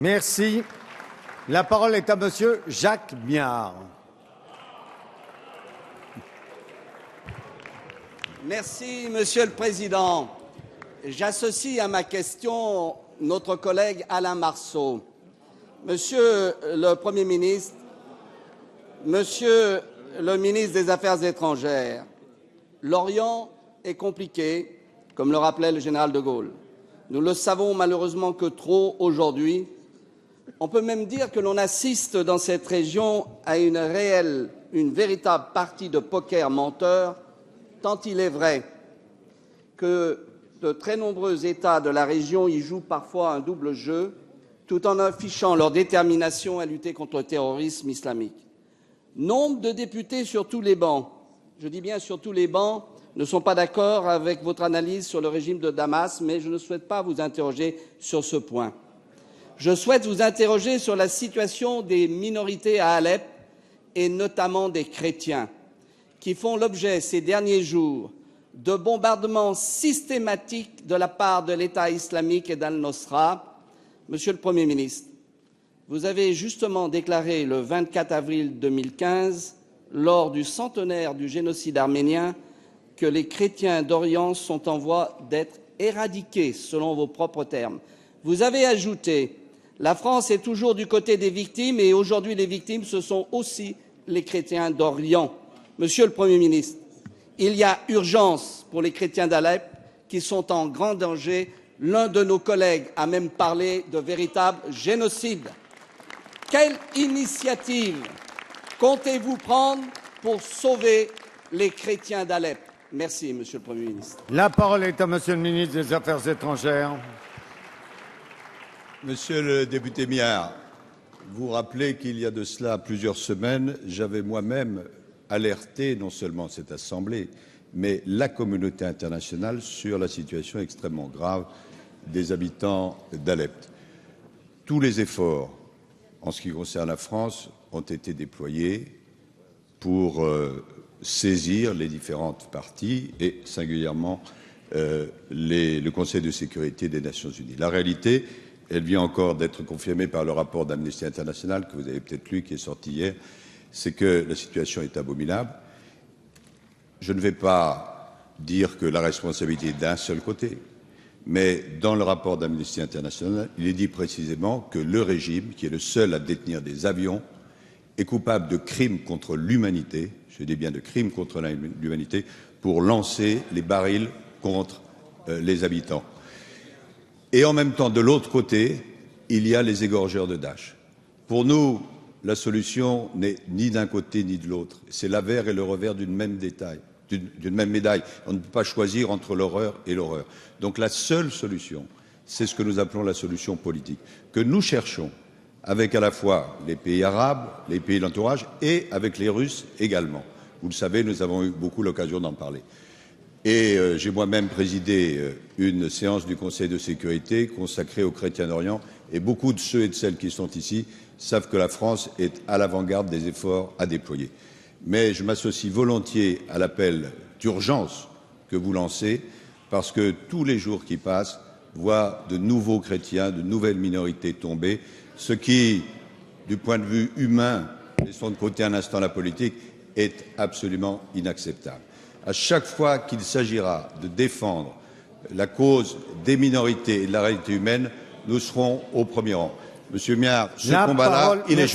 Merci. La parole est à Monsieur Jacques Miard. Merci, Monsieur le Président. J'associe à ma question notre collègue Alain Marceau. Monsieur le Premier ministre, Monsieur le ministre des Affaires étrangères, l'Orient est compliqué, comme le rappelait le général de Gaulle. Nous le savons malheureusement que trop aujourd'hui. On peut même dire que l'on assiste dans cette région à une véritable partie de poker menteur, tant il est vrai que de très nombreux États de la région y jouent parfois un double jeu, tout en affichant leur détermination à lutter contre le terrorisme islamique. Nombre de députés sur tous les bancs, je dis bien sur tous les bancs, ne sont pas d'accord avec votre analyse sur le régime de Damas, mais je ne souhaite pas vous interroger sur ce point. Je souhaite vous interroger sur la situation des minorités à Alep, et notamment des chrétiens, qui font l'objet ces derniers jours de bombardements systématiques de la part de l'État islamique et d'Al-Nosra. Monsieur le Premier ministre, vous avez justement déclaré le 24 avril 2015, lors du centenaire du génocide arménien, que les chrétiens d'Orient sont en voie d'être éradiqués, selon vos propres termes. Vous avez ajouté: la France est toujours du côté des victimes et aujourd'hui les victimes, ce sont aussi les chrétiens d'Orient. Monsieur le Premier ministre, il y a urgence pour les chrétiens d'Alep qui sont en grand danger. L'un de nos collègues a même parlé de véritable génocide. Quelle initiative comptez-vous prendre pour sauver les chrétiens d'Alep? Merci, Monsieur le Premier ministre. La parole est à Monsieur le ministre des Affaires étrangères. Monsieur le député Miard, vous rappelez qu'il y a de cela plusieurs semaines, j'avais moi-même alerté non seulement cette Assemblée, mais la communauté internationale sur la situation extrêmement grave des habitants d'Alep. Tous les efforts, en ce qui concerne la France, ont été déployés pour saisir les différentes parties et singulièrement le Conseil de sécurité des Nations Unies. La réalité, elle vient encore d'être confirmée par le rapport d'Amnesty International que vous avez peut-être lu, qui est sorti hier, c'est que la situation est abominable. Je ne vais pas dire que la responsabilité est d'un seul côté, mais dans le rapport d'Amnesty International, il est dit précisément que le régime, qui est le seul à détenir des avions, est coupable de crimes contre l'humanité, je dis bien de crimes contre l'humanité, pour lancer les barils contre les habitants. Et en même temps, de l'autre côté, il y a les égorgeurs de Daesh. Pour nous, la solution n'est ni d'un côté ni de l'autre. C'est l'avers et le revers d'une même médaille. On ne peut pas choisir entre l'horreur et l'horreur. Donc la seule solution, c'est ce que nous appelons la solution politique, que nous cherchons avec à la fois les pays arabes, les pays de l'entourage et avec les Russes également. Vous le savez, nous avons eu beaucoup l'occasion d'en parler. Et j'ai moi-même présidé une séance du Conseil de sécurité consacrée aux chrétiens d'Orient, et beaucoup de ceux et de celles qui sont ici savent que la France est à l'avant-garde des efforts à déployer. Mais je m'associe volontiers à l'appel d'urgence que vous lancez, parce que tous les jours qui passent voient de nouveaux chrétiens, de nouvelles minorités tomber, ce qui, du point de vue humain, laissons de côté un instant la politique, est absolument inacceptable. À chaque fois qu'il s'agira de défendre la cause des minorités et de la réalité humaine, nous serons au premier rang. Monsieur Miard, ce combat-là, il est juste.